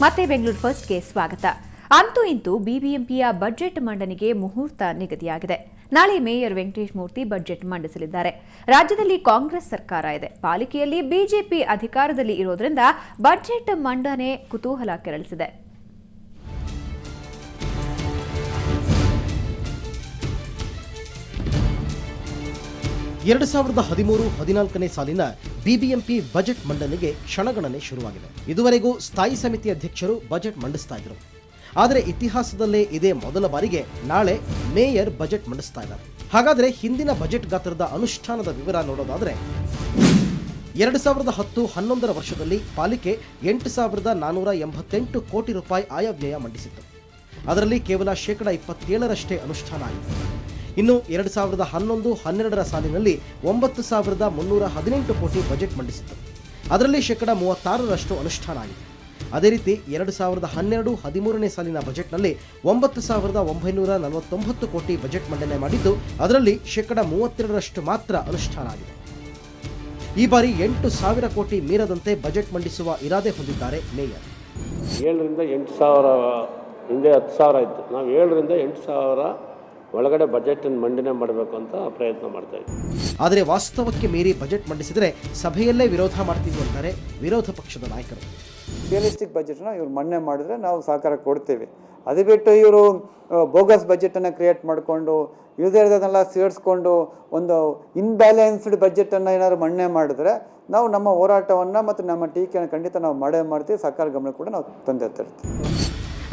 ಮತ್ತೆ ಬೆಂಗಳೂರು ಫಸ್ಟ್ಗೆ ಸ್ವಾಗತ. ಅಂತೂ ಇಂತೂ ಬಿಬಿಎಂಪಿಯ ಬಜೆಟ್ ಮಂಡನೆಗೆ ಮುಹೂರ್ತ ನಿಗದಿಯಾಗಿದೆ. ನಾಳೆ ಮೇಯರ್ ವೆಂಕಟೇಶ್ ಮೂರ್ತಿ ಬಜೆಟ್ ಮಂಡಿಸಲಿದ್ದಾರೆ. ರಾಜ್ಯದಲ್ಲಿ ಕಾಂಗ್ರೆಸ್ ಸರ್ಕಾರ ಇದೆ, ಪಾಲಿಕೆಯಲ್ಲಿ ಬಿಜೆಪಿ ಅಧಿಕಾರದಲ್ಲಿ ಇರೋದ್ರಿಂದ ಬಜೆಟ್ ಮಂಡನೆ ಕುತೂಹಲ ಕೆರಳಿಸಿದೆ. ಎರಡು 2013-14ನೇ ಸಾಲಿನ ಬಿಬಿಎಂಪಿ ಬಜೆಟ್ ಮಂಡನೆಗೆ ಕ್ಷಣಗಣನೆ ಶುರುವಾಗಿದೆ. ಇದುವರೆಗೂ ಸ್ಥಾಯಿ ಸಮಿತಿ ಅಧ್ಯಕ್ಷರು ಬಜೆಟ್ ಮಂಡಿಸ್ತಾ ಇದ್ರು. ಆದರೆ ಇತಿಹಾಸದಲ್ಲೇ ಇದೇ ಮೊದಲ ಬಾರಿಗೆ ನಾಳೆ ಮೇಯರ್ ಬಜೆಟ್ ಮಂಡಿಸ್ತಾ ಇದ್ದಾರೆ. ಹಾಗಾದರೆ ಹಿಂದಿನ ಬಜೆಟ್ ಗಾತ್ರದ ಅನುಷ್ಠಾನದ ವಿವರ ನೋಡೋದಾದರೆ 2010-11ರ ವರ್ಷದಲ್ಲಿ ಪಾಲಿಕೆ 8,488 ಕೋಟಿ ರೂಪಾಯಿ ಆಯವ್ಯಯ ಮಂಡಿಸಿತ್ತು. ಅದರಲ್ಲಿ ಕೇವಲ 27% ಅನುಷ್ಠಾನ ಆಯಿತು. ಇನ್ನು 2011-12ರ ಸಾಲಿನಲ್ಲಿ 9,318 ಕೋಟಿ ಬಜೆಟ್ ಮಂಡಿಸಿತ್ತು. ಅದರಲ್ಲಿ 36% ಅನುಷ್ಠಾನ ಆಗಿದೆ. ಅದೇ ರೀತಿ 2012-13ನೇ ಸಾಲಿನ ಬಜೆಟ್ನಲ್ಲಿ 9,949 ಕೋಟಿ ಬಜೆಟ್ ಮಂಡನೆ ಮಾಡಿದ್ದು, ಅದರಲ್ಲಿ 32% ಮಾತ್ರ ಅನುಷ್ಠಾನ ಆಗಿದೆ. ಈ ಬಾರಿ 8,000 ಕೋಟಿ ಮೀರದಂತೆ ಬಜೆಟ್ ಮಂಡಿಸುವ ಇರಾದೆ ಹೊಂದಿದ್ದಾರೆ ಮೇಯರ್. 7ರಿಂದ 8,000 ಹಿಂದೆ 10,000 ಇತ್ತು. ನಾವು 7ರಿಂದ 8,000 ಒಳಗಡೆ ಬಜೆಟ್ ಮಂಡನೆ ಮಾಡಬೇಕು ಅಂತ ಪ್ರಯತ್ನ ಮಾಡ್ತಾ ಇದ್ದೀವಿ. ಆದರೆ ವಾಸ್ತವಕ್ಕೆ ಮೀರಿ ಬಜೆಟ್ ಮಂಡಿಸಿದರೆ ಸಭೆಯಲ್ಲೇ ವಿರೋಧ ಮಾಡ್ತೀವಿ ಅಂತಾರೆ ವಿರೋಧ ಪಕ್ಷದ ನಾಯಕರು. ರಿಯಲಿಸ್ಟಿಕ್ ಬಜೆಟ್ನ ಇವ್ರು ಮಂಡನೆ ಮಾಡಿದ್ರೆ ನಾವು ಸಹಕಾರ ಕೊಡ್ತೇವೆ. ಅದು ಬಿಟ್ಟು ಇವರು ಬೋಗಸ್ ಬಜೆಟನ್ನು ಕ್ರಿಯೇಟ್ ಮಾಡಿಕೊಂಡು ಇಲ್ಲದೆಲ್ಲ ಸೇರಿಸ್ಕೊಂಡು ಒಂದು ಇನ್ಬ್ಯಾಲೆನ್ಸ್ಡ್ ಬಜೆಟನ್ನು ಏನಾದ್ರು ಮಂಡನೆ ಮಾಡಿದ್ರೆ ನಾವು ನಮ್ಮ ಹೋರಾಟವನ್ನು ಮತ್ತು ನಮ್ಮ ಟೀಕೆಯನ್ನು ಖಂಡಿತ ನಾವು ಮಾಡೇ ಮಾಡ್ತೀವಿ. ಸರ್ಕಾರ ಗಮನ ಕೂಡ ನಾವು ತಂದೆ ತರ್ತೀವಿ.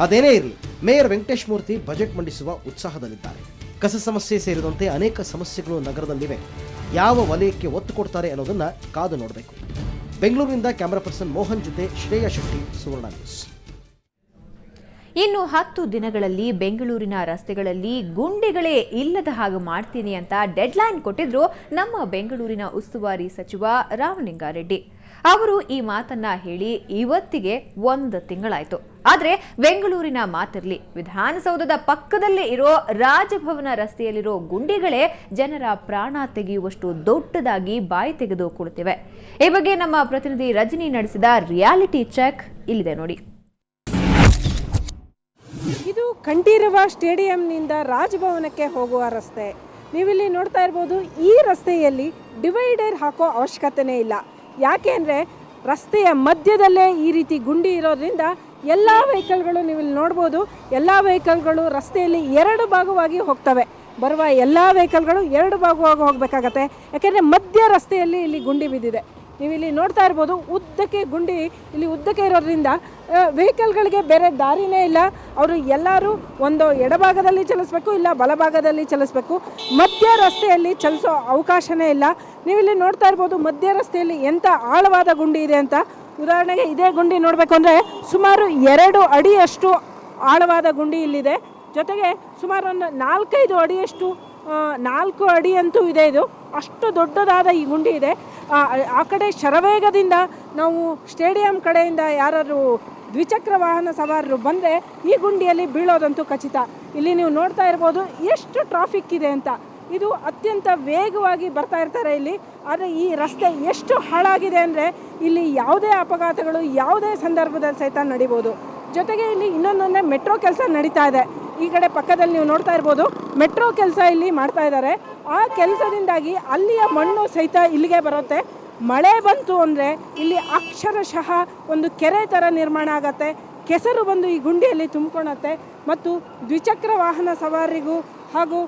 ಅದೇನೇ ಇರಲಿ, ಮೇಯರ್ ವೆಂಕಟೇಶ್ ಮೂರ್ತಿ ಬಜೆಟ್ ಮಂಡಿಸುವ ಉತ್ಸಾಹದಲ್ಲಿದ್ದಾರೆ. ಕಸ ಸಮಸ್ಯೆ ಸೇರಿದಂತೆ ಅನೇಕ ಸಮಸ್ಯೆಗಳು ನಗರದಲ್ಲಿವೆ. ಯಾವ ವಲಯಕ್ಕೆ ಒತ್ತು ಕೊಡ್ತಾರೆ ಅನ್ನೋದನ್ನ ಕಾದು ನೋಡಬೇಕು. ಬೆಂಗಳೂರಿನಿಂದ ಕ್ಯಾಮರಾ ಪರ್ಸನ್ ಮೋಹನ್ ಜೊತೆ ಶ್ರೇಯಾ ಶೆಟ್ಟಿ, ಸುವರ್ಣ ನ್ಯೂಸ್. ಇನ್ನು 10 ದಿನಗಳಲ್ಲಿ ಬೆಂಗಳೂರಿನ ರಸ್ತೆಗಳಲ್ಲಿ ಗುಂಡಿಗಳೇ ಇಲ್ಲದ ಹಾಗೆ ಮಾಡ್ತೀನಿ ಅಂತ ಡೆಡ್ಲೈನ್ ಕೊಟ್ಟಿದ್ರು ನಮ್ಮ ಬೆಂಗಳೂರಿನ ಉಸ್ತುವಾರಿ ಸಚಿವ ರಾಮಲಿಂಗಾರೆಡ್ಡಿ. ಅವರು ಈ ಮಾತನ್ನ ಹೇಳಿ ಇವತ್ತಿಗೆ 1 ತಿಂಗಳಾಯ್ತು. ಆದ್ರೆ ಬೆಂಗಳೂರಿನ ಮಾತಿರ್ಲಿ, ವಿಧಾನಸೌಧದ ಪಕ್ಕದಲ್ಲೇ ಇರೋ ರಾಜಭವನ ರಸ್ತೆಯಲ್ಲಿರೋ ಗುಂಡಿಗಳೇ ಜನರ ಪ್ರಾಣ ತೆಗೆಯುವಷ್ಟು ದೊಡ್ಡದಾಗಿ ಬಾಯಿ ತೆಗೆದು ಕುಳಿತಿವೆ. ಈ ಬಗ್ಗೆ ನಮ್ಮ ಪ್ರತಿನಿಧಿ ರಜನಿ ನಡೆಸಿದ ರಿಯಾಲಿಟಿ ಚೆಕ್ ಇಲ್ಲಿದೆ ನೋಡಿ. ಇದು ಕಂಠೀರವ ಸ್ಟೇಡಿಯಂನಿಂದ ರಾಜಭವನಕ್ಕೆ ಹೋಗುವ ರಸ್ತೆ. ನೀವಿಲ್ಲಿ ನೋಡ್ತಾ ಇರ್ಬೋದು, ಈ ರಸ್ತೆಯಲ್ಲಿ ಡಿವೈಡರ್ ಹಾಕೋ ಅವಶ್ಯಕತೆನೇ ಇಲ್ಲ. ಯಾಕೆ ಅಂದರೆ ರಸ್ತೆಯ ಮಧ್ಯದಲ್ಲೇ ಈ ರೀತಿ ಗುಂಡಿ ಇರೋದ್ರಿಂದ ಎಲ್ಲ ವೆಹಿಕಲ್ಗಳು ನೀವಿಲ್ಲಿ ನೋಡ್ಬೋದು, ಎಲ್ಲ ವೆಹಿಕಲ್ಗಳು ರಸ್ತೆಯಲ್ಲಿ 2 ಭಾಗವಾಗಿ ಹೋಗ್ತವೆ. ಬರುವ ಎಲ್ಲ ವೆಹಿಕಲ್ಗಳು 2 ಭಾಗವಾಗಿ ಹೋಗಬೇಕಾಗತ್ತೆ. ಯಾಕೆಂದರೆ ಮಧ್ಯ ರಸ್ತೆಯಲ್ಲಿ ಇಲ್ಲಿ ಗುಂಡಿ ಬಿದ್ದಿದೆ. ನೀವಿಲ್ಲಿ ನೋಡ್ತಾ ಇರ್ಬೋದು, ಉದ್ದಕ್ಕೆ ಗುಂಡಿ ಇಲ್ಲಿ ಉದ್ದಕ್ಕೆ ಇರೋದ್ರಿಂದ ವೆಹಿಕಲ್ಗಳಿಗೆ ಬೇರೆ ದಾರಿನೇ ಇಲ್ಲ. ಅವರು ಎಲ್ಲರೂ ಒಂದು ಎಡಭಾಗದಲ್ಲಿ ಚಲಿಸಬೇಕು, ಇಲ್ಲ ಬಲಭಾಗದಲ್ಲಿ ಚಲಿಸಬೇಕು. ಮಧ್ಯ ರಸ್ತೆಯಲ್ಲಿ ಚಲಿಸೋ ಅವಕಾಶನೇ ಇಲ್ಲ. ನೀವಿಲ್ಲಿ ನೋಡ್ತಾ ಇರ್ಬೋದು, ಮಧ್ಯ ರಸ್ತೆಯಲ್ಲಿ ಎಂಥ ಆಳವಾದ ಗುಂಡಿ ಇದೆ ಅಂತ. ಉದಾಹರಣೆಗೆ ಇದೇ ಗುಂಡಿ ನೋಡಬೇಕು ಅಂದರೆ ಸುಮಾರು 2 ಅಡಿಯಷ್ಟು ಆಳವಾದ ಗುಂಡಿ ಇಲ್ಲಿದೆ. ಜೊತೆಗೆ ಸುಮಾರು ಒಂದು 4-5 ಅಡಿಯಷ್ಟು 4 ಅಡಿ ಅಂತೂ ಇದೆ. ಇದು ಅಷ್ಟು ದೊಡ್ಡದಾದ ಈ ಗುಂಡಿ ಇದೆ. ಆ ಕಡೆ ಶರವೇಗದಿಂದ ನಾವು ಸ್ಟೇಡಿಯಂ ಕಡೆಯಿಂದ ಯಾರಾದರೂ ದ್ವಿಚಕ್ರ ವಾಹನ ಸವಾರರು ಬಂದರೆ ಈ ಗುಂಡಿಯಲ್ಲಿ ಬೀಳೋದಂತೂ ಖಚಿತ. ಇಲ್ಲಿ ನೀವು ನೋಡ್ತಾ ಇರ್ಬೋದು ಎಷ್ಟು ಟ್ರಾಫಿಕ್ ಇದೆ ಅಂತ. ಇದು ಅತ್ಯಂತ ವೇಗವಾಗಿ ಬರ್ತಾ ಇರ್ತಾರೆ ಇಲ್ಲಿ. ಆದರೆ ಈ ರಸ್ತೆ ಎಷ್ಟು ಹಾಳಾಗಿದೆ ಅಂದರೆ ಇಲ್ಲಿ ಯಾವುದೇ ಅಪಘಾತಗಳು ಯಾವುದೇ ಸಂದರ್ಭದಲ್ಲಿ ಸಹಿತ ನಡಿಬೋದು. ಜೊತೆಗೆ ಇಲ್ಲಿ ಇನ್ನೊಂದೊಂದೇ ಮೆಟ್ರೋ ಕೆಲಸ ನಡೀತಾ ಇದೆ. ಈ ಕಡೆ ಪಕ್ಕದಲ್ಲಿ ನೀವು ನೋಡ್ತಾ ಇರ್ಬೋದು, ಮೆಟ್ರೋ ಕೆಲಸ ಇಲ್ಲಿ ಮಾಡ್ತಾ ಇದ್ದಾರೆ. ಆ ಕೆಲಸದಿಂದಾಗಿ ಅಲ್ಲಿಯ ಮಣ್ಣು ಸಹಿತ ಇಲ್ಲಿಗೆ ಬರುತ್ತೆ. ಮಳೆ ಬಂತು ಅಂದರೆ ಇಲ್ಲಿ ಅಕ್ಷರಶಃ ಒಂದು ಕೆರೆ ಥರ ನಿರ್ಮಾಣ ಆಗತ್ತೆ. ಕೆಸರು ಬಂದು ಈ ಗುಂಡಿಯಲ್ಲಿ ತುಂಬಿಕೊಳ್ಳುತ್ತೆ ಮತ್ತು ದ್ವಿಚಕ್ರ ವಾಹನ ಸವಾರಿಗೂ ಹಾಗೂ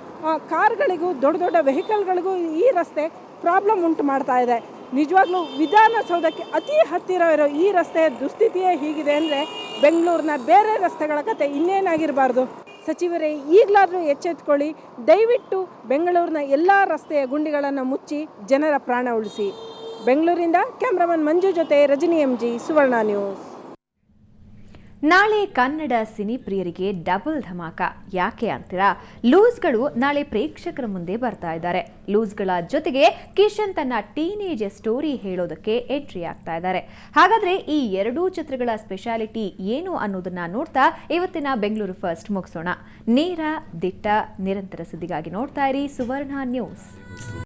ಕಾರ್ಗಳಿಗೂ ದೊಡ್ಡ ದೊಡ್ಡ ವೆಹಿಕಲ್ಗಳಿಗೂ ಈ ರಸ್ತೆ ಪ್ರಾಬ್ಲಮ್ ಉಂಟು ಮಾಡ್ತಾ ಇದೆ. ನಿಜವಾಗ್ಲೂ ವಿಧಾನಸೌಧಕ್ಕೆ ಅತಿ ಹತ್ತಿರ ಇರೋ ಈ ರಸ್ತೆಯ ದುಸ್ಥಿತಿಯೇ ಹೀಗಿದೆ ಅಂದರೆ ಬೆಂಗಳೂರಿನ ಬೇರೆ ರಸ್ತೆಗಳ ಕತೆ ಇನ್ನೇನಾಗಿರಬಾರ್ದು. ಸಚಿವರೇ, ಈಗಲಾದರೂ ಎಚ್ಚೆತ್ತುಕೊಳ್ಳಿ. ದಯವಿಟ್ಟು ಬೆಂಗಳೂರಿನ ಎಲ್ಲ ರಸ್ತೆಯ ಗುಂಡಿಗಳನ್ನು ಮುಚ್ಚಿ ಜನರ ಪ್ರಾಣ ಉಳಿಸಿ. ಬೆಂಗಳೂರಿಂದ ಕ್ಯಾಮ್ರಾಮನ್ ಮಂಜು ಜೊತೆ ರಜನಿ MG, ಸುವರ್ಣ ನ್ಯೂಸ್. ನಾಳೆ ಕನ್ನಡ ಸಿನಿ ಪ್ರಿಯರಿಗೆ ಡಬಲ್ ಧಮಾಕ. ಯಾಕೆ ಅಂತೀರಾ? ಲೂಸ್ಗಳು ನಾಳೆ ಪ್ರೇಕ್ಷಕರ ಮುಂದೆ ಬರ್ತಾ ಇದ್ದಾರೆ. ಲೂಸ್ಗಳ ಜೊತೆಗೆ ಕಿಶನ್ ತನ್ನ ಟೀನೇಜ್ ಸ್ಟೋರಿ ಹೇಳೋದಕ್ಕೆ ಎಂಟ್ರಿ ಆಗ್ತಾ ಇದ್ದಾರೆ. ಹಾಗಾದ್ರೆ ಈ 2 ಚಿತ್ರಗಳ ಸ್ಪೆಷಾಲಿಟಿ ಏನು ಅನ್ನೋದನ್ನ ನೋಡ್ತಾ ಇವತ್ತಿನ ಬೆಂಗಳೂರು ಫಸ್ಟ್ ಮುಗಿಸೋಣ. ನೇರ, ದಿಟ್ಟ, ನಿರಂತರ ಸುದ್ದಿಗಾಗಿ ನೋಡ್ತಾ ಇರಿ ಸುವರ್ಣ ನ್ಯೂಸ್.